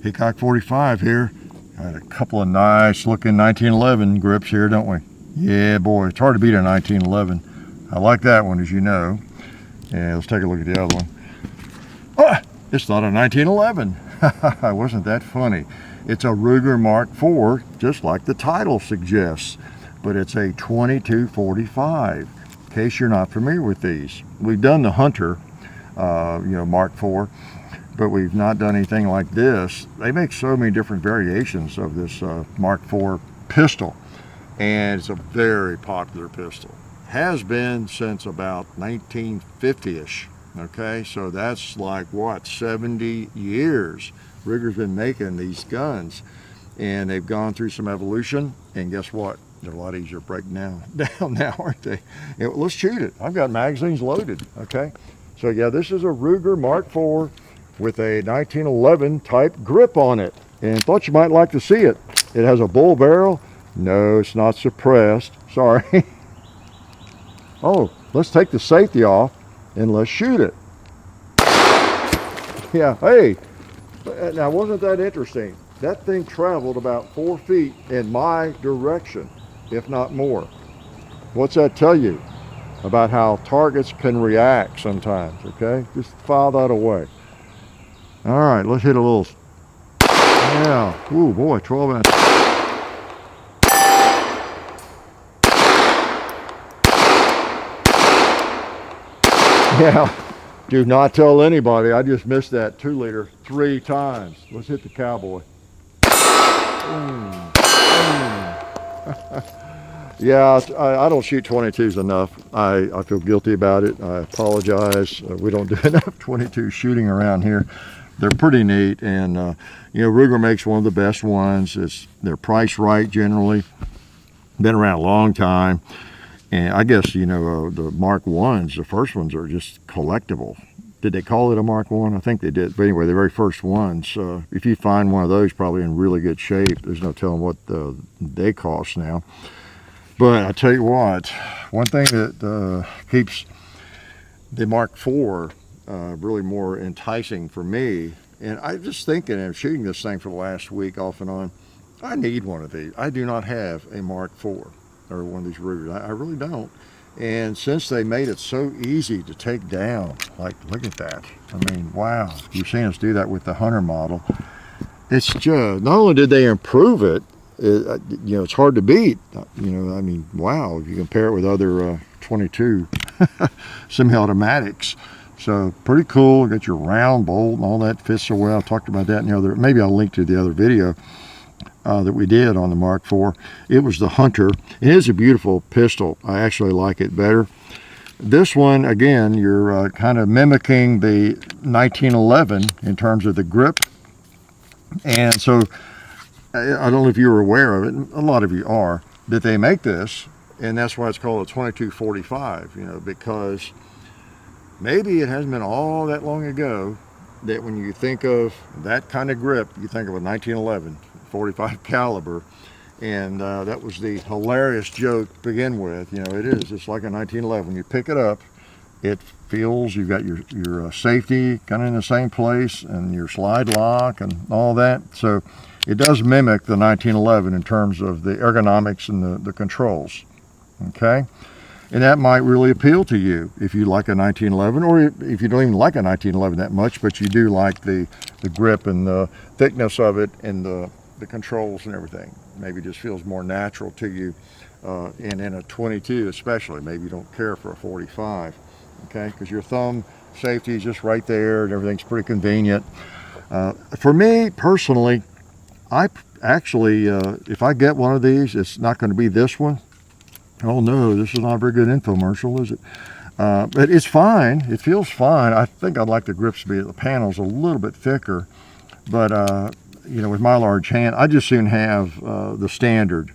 Hickok 45 here. Got a couple of nice looking 1911 grips here, don't we? Yeah, boy, it's hard to beat a 1911. I like that one, as you know. Yeah, let's take a look at the other one. Oh, it's not a 1911. Wasn't that funny? It's a Ruger Mark IV, just like the title suggests, but it's a 2245. In case you're not familiar with these, we've done the Hunter, Mark IV, but we've not done anything like this. They make so many different variations of this Mark IV pistol, and it's a very popular pistol. Has been since about 1950-ish. Okay, so that's like what, 70 years. Ruger's been making these guns, and they've gone through some evolution, and guess what? They're a lot easier to break down now, aren't they? Let's shoot it. I've got magazines loaded, okay? So yeah, this is a Ruger Mark IV with a 1911 type grip on it, and thought you might like to see it. It has a bull barrel. No, it's not suppressed, sorry. Oh, let's take the safety off and let's shoot it. Yeah, hey, now wasn't that interesting? That thing traveled about 4 feet in my direction, if not more. What's that tell you about how targets can react sometimes, okay? Just file that away. All right, let's hit a little, yeah, ooh boy, 12 inch. Yeah, do not tell anybody. I just missed that 2 liter 3 times. Let's hit the cowboy. Yeah, I don't shoot 22s enough. I feel guilty about it. I apologize. We don't do enough 22 shooting around here. They're pretty neat, and Ruger makes one of the best ones. They're priced right generally. Been around a long time. And I guess, the Mark 1s, the first ones are just collectible. Did they call it a Mark 1? I think they did. But anyway, the very first ones, if you find one of those, probably in really good shape. There's no telling what they cost now. But I tell you what, one thing that keeps the Mark IV really more enticing for me, and I'm just thinking of shooting this thing for the last week off and on, I need one of these. I do not have a Mark IV. Or one of these Rugers. I really don't. And since they made it so easy to take down, like, look at that. I mean, wow. You're seeing us do that with the Hunter model. It's just, not only did they improve it, it's hard to beat. I mean, wow, if you compare it with other 22 semi-automatics. So pretty cool. Got your round bolt and all that fits so well. I talked about that in the other, maybe I'll link to the other video that we did on the Mark IV. It was the Hunter. It is a beautiful pistol. I actually like it better. This one, again, you're kind of mimicking the 1911 in terms of the grip. And so, I don't know if you were aware of it, a lot of you are, that they make this, and that's why it's called a 2245, because maybe it hasn't been all that long ago that when you think of that kind of grip, you think of a 1911. 45 caliber, and that was the hilarious joke to begin with. It's like a 1911. When you pick it up, it feels, you've got your safety kind of in the same place, and your slide lock and all that. So it does mimic the 1911 in terms of the ergonomics and the controls. Okay, and that might really appeal to you if you like a 1911, or if you don't even like a 1911 that much, but you do like the grip and the thickness of it and the controls and everything. Maybe it just feels more natural to you, and in a 22 especially. Maybe you don't care for a 45, okay, because your thumb safety is just right there and everything's pretty convenient. For me personally, I actually, if I get one of these, it's not going to be this one. Oh no, this is not a very good infomercial, is it? But it's fine. It feels fine. I think I'd like the grips to be, the panels a little bit thicker, but with my large hand, I just soon have the standard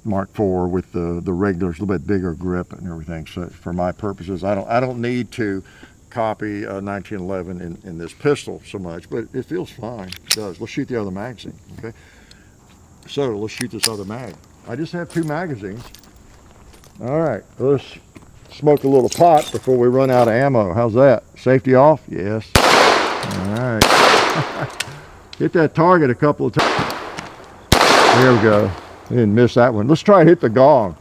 Mark IV with the regular, a little bit bigger grip and everything. So for my purposes, I don't need to copy a 1911 in this pistol so much, but it feels fine. It does. Let's shoot the other magazine. Okay. So let's shoot this other mag. I just have 2 magazines. All right. Let's smoke a little pot before we run out of ammo. How's that? Safety off? Yes. All right. Hit that target a couple of times. There we go. Didn't miss that one. Let's try and hit the gong.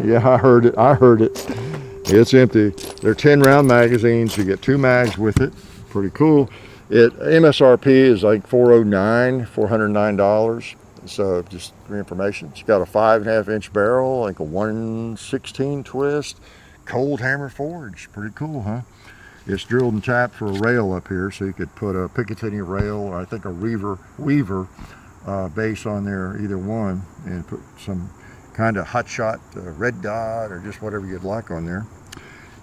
Yeah, I heard it. I heard it. It's empty. They're 10-round magazines. You get 2 mags with it. Pretty cool. MSRP is like $409. So just for information, it's got a 5.5-inch barrel, like a 1/16 twist, cold hammer forged. Pretty cool, huh? It's drilled and tapped for a rail up here, so you could put a Picatinny rail or I think a Weaver base on there, either one, and put some kind of hot shot red dot or just whatever you'd like on there.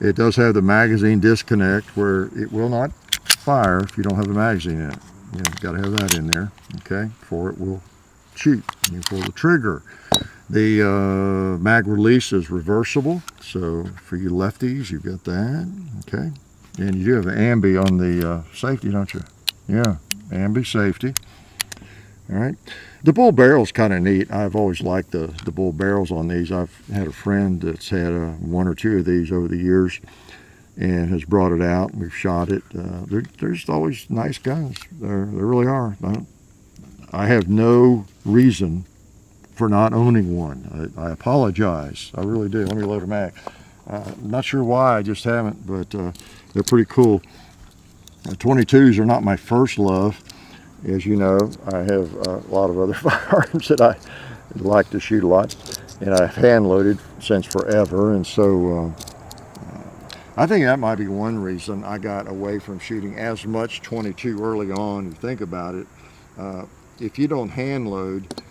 It does have the magazine disconnect where it will not fire if you don't have the magazine in it. You've got to have that in there, okay, before it will shoot. You pull the trigger. The mag release is reversible, so for you lefties, you've got that, okay. And you do have an ambi on the safety, don't you? Yeah, ambi safety. All right. The bull barrel's kind of neat. I've always liked the bull barrels on these. I've had a friend that's had 1 or 2 of these over the years and has brought it out. We've shot it. There's always nice guns. There really are. I have no reason for not owning one. I apologize. I really do. Let me load a mag. I'm not sure why. I just haven't, but they're pretty cool. 22s are not my first love. As you know, I have a lot of other firearms that I like to shoot a lot, and I've hand loaded since forever, and so I think that might be one reason I got away from shooting as much 22 early on. You think about it, if you don't hand load,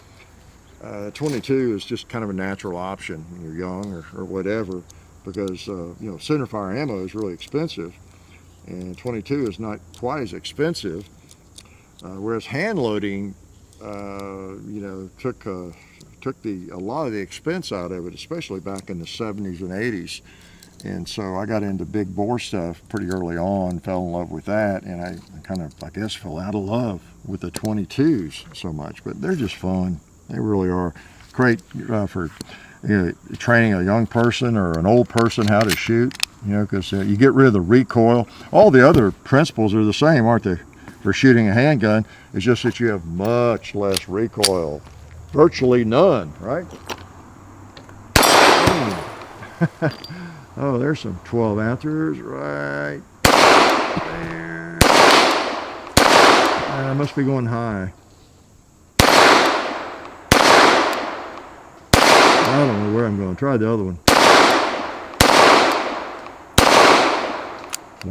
22 is just kind of a natural option when you're young or whatever, because you know, centerfire ammo is really expensive, and 22 is not quite as expensive. Whereas hand loading, you know, took a lot of the expense out of it, especially back in the 70s and 80s. And so I got into big bore stuff pretty early on, fell in love with that, and I kind of, I guess, fell out of love with the 22s so much. But they're just fun. They really are. Great for, you know, training a young person or an old person how to shoot, you know, because you get rid of the recoil. All the other principles are the same, aren't they? For shooting a handgun, it's just that you have much less recoil, virtually none, right? Oh, there's some 12 ounces right there. I must be going high. I don't know where I'm going. Try the other one.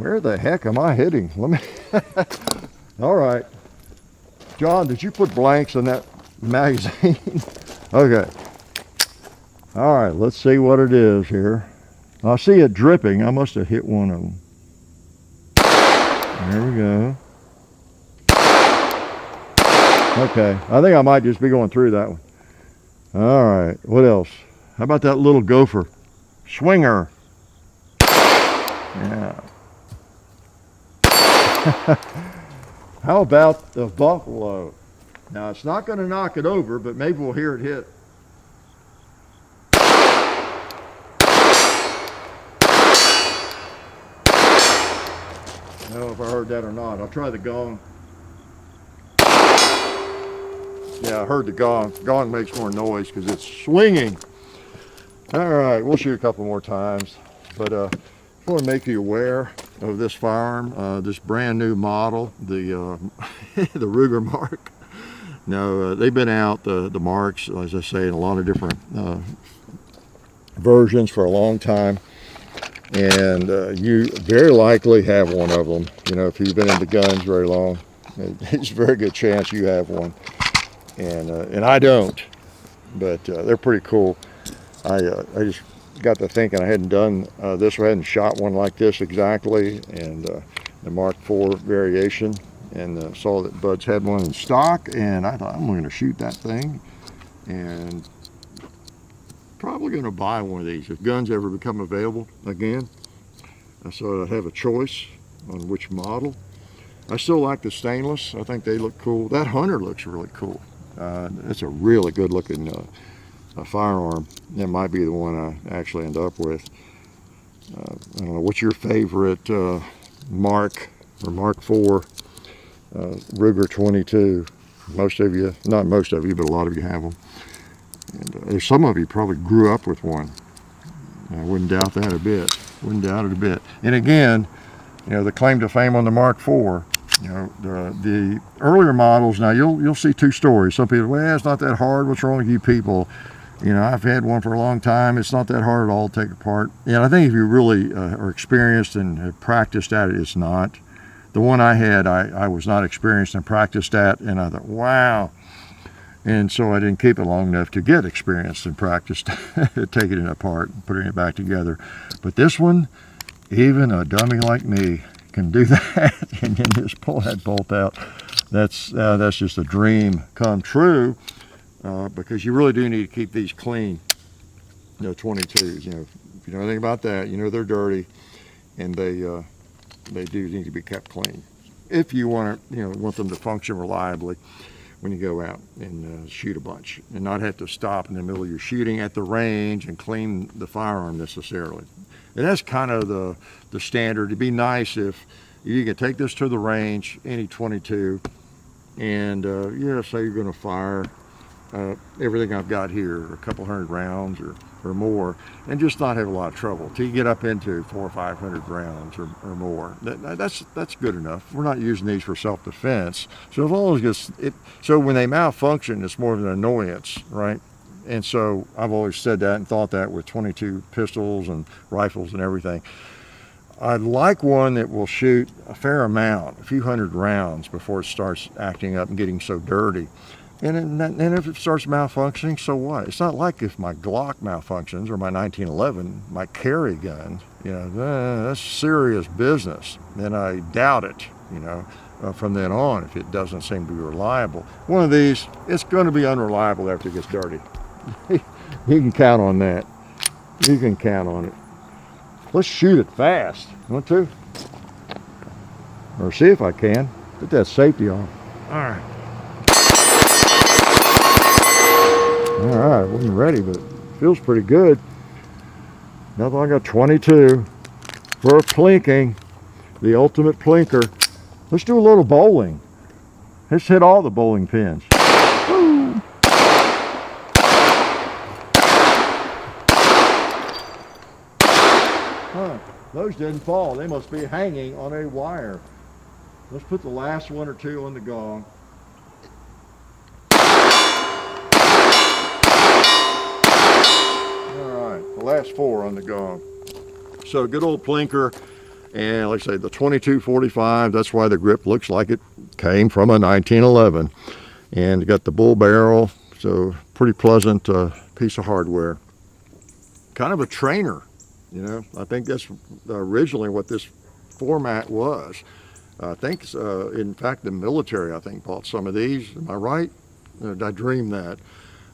Where the heck am I hitting? Let me. All right, John, did you put blanks in that magazine? Okay. All right, let's see what it is here. I see it dripping. I must have hit one of them. There we go. Okay, I think I might just be going through that one. All right, what else? How about that little gopher? Swinger. Yeah. How about the buffalo? Now, it's not going to knock it over, but maybe we'll hear it hit. I don't know if I heard that or not. I'll try the gong. Yeah, I heard the gong. Gong makes more noise because it's swinging. All right, we'll shoot a couple more times. But I want to make you aware of this firearm, this brand new model, the the Ruger Mark. Now, they've been out, the Marks, as I say, in a lot of different versions for a long time. And you very likely have one of them. You know, if you've been into guns very long, it's a very good chance you have one. And I don't, but they're pretty cool. I just got to thinking I hadn't done this, I hadn't shot one like this exactly, and the Mark IV variation, and saw that Bud's had one in stock, and I thought, I'm going to shoot that thing, and probably going to buy one of these if guns ever become available again, so I have a choice on which model. I still like the stainless. I think they look cool. That Hunter looks really cool. It's a really good looking firearm. That might be the one I actually end up with. I don't know, what's your favorite Mark or Mark IV Ruger 22? Most of you, not most of you, but a lot of you have them. And some of you probably grew up with one. I wouldn't doubt that a bit. Wouldn't doubt it a bit. And again, you know, the claim to fame on the Mark IV, you know, the earlier models, now you'll see two stories. Some people, well, it's not that hard. What's wrong with you people? You know, I've had one for a long time. It's not that hard at all to take apart. And I think if you really are experienced and have practiced at it, it's not. The one I had, I was not experienced and practiced at, and I thought, wow. And so I didn't keep it long enough to get experienced and practiced taking it apart and putting it back together. But this one, even a dummy like me can do that and then just pull that bolt out. That's just a dream come true, because you really do need to keep these clean. You know, 22s. You know, if you know anything about that, you know they're dirty, and they do need to be kept clean if you want to, you know, want them to function reliably when you go out and shoot a bunch, and not have to stop in the middle of your shooting at the range and clean the firearm necessarily. And that's kind of the standard. It'd be nice if you could take this to the range, any 22, and yeah, say you're going to fire everything I've got here, a couple hundred rounds or more, and just not have a lot of trouble till you get up into 400 or 500 rounds or more. That's good enough. We're not using these for self-defense, so as long as so when they malfunction, it's more of an annoyance, right? And so I've always said that and thought that with 22 pistols and rifles and everything. I'd like one that will shoot a fair amount, a few hundred rounds before it starts acting up and getting so dirty. And if it starts malfunctioning, so what? It's not like if my Glock malfunctions or my 1911, my carry gun, you know, that's serious business. And I doubt it, you know, from then on if it doesn't seem to be reliable. One of these, it's going to be unreliable after it gets dirty. You can count on that. You can count on it. Let's shoot it fast. Want to? Or see if I can. Put that safety on. All right. All right, wasn't ready, but it feels pretty good. Now that I got 22 for plinking, the ultimate plinker. Let's do a little bowling. Let's hit all the bowling pins. Woo. Huh, those didn't fall. They must be hanging on a wire. Let's put the last one or two on the gong. The last four on the gong. So good old plinker, and like I say, the 2245, that's why the grip looks like it came from a 1911. And got the bull barrel, so pretty pleasant piece of hardware. Kind of a trainer, you know. I think that's originally what this format was. I think, in fact, the military, I think, bought some of these. Am I right? Did I dream that?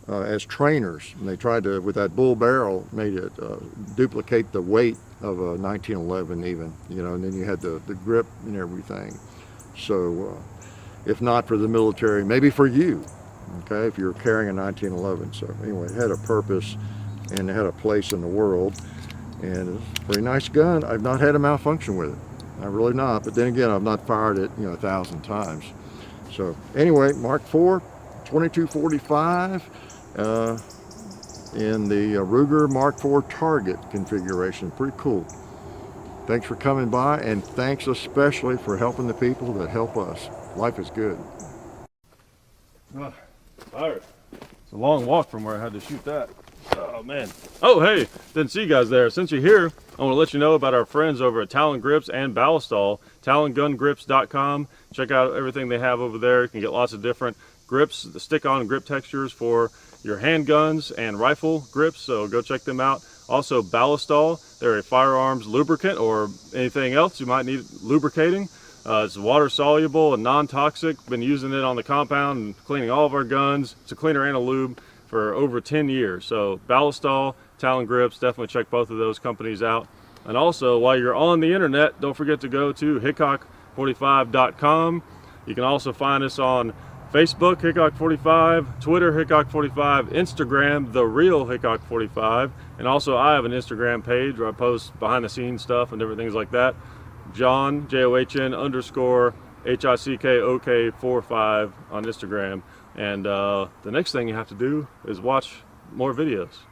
As trainers, and they tried to, with that bull barrel, made it duplicate the weight of a 1911 even, you know, and then you had the grip and everything. So if not for the military, maybe for you, okay, if you're carrying a 1911. So anyway, it had a purpose and it had a place in the world, and it's a pretty nice gun. I've not had a malfunction with it. I've really not, but then again, I've not fired it, you know, 1,000 times. So anyway, Mark IV, 2245. In the Ruger Mark IV target configuration. Pretty cool. Thanks for coming by, and thanks especially for helping the people that help us. Life is good. Tired. It's a long walk from where I had to shoot that. Oh man. Oh hey, didn't see you guys there. Since you're here, I want to let you know about our friends over at Talon Grips and Ballistol. TalonGunGrips.com. Check out everything they have over there. You can get lots of different grips, the stick-on grip textures for your handguns and rifle grips, so go check them out. Also Ballistol, they're a firearms lubricant or anything else you might need lubricating. It's water soluble and non-toxic. Been using it on the compound and cleaning all of our guns. It's a cleaner and a lube for over 10 years. So Ballistol, Talon Grips, definitely check both of those companies out. And also, while you're on the internet, don't forget to go to Hickok45.com. You can also find us on Facebook, Hickok45, Twitter, Hickok45, Instagram, The Real Hickok45, and also I have an Instagram page where I post behind the scenes stuff and different things like that. John, John _ HICKOK45 on Instagram. And the next thing you have to do is watch more videos.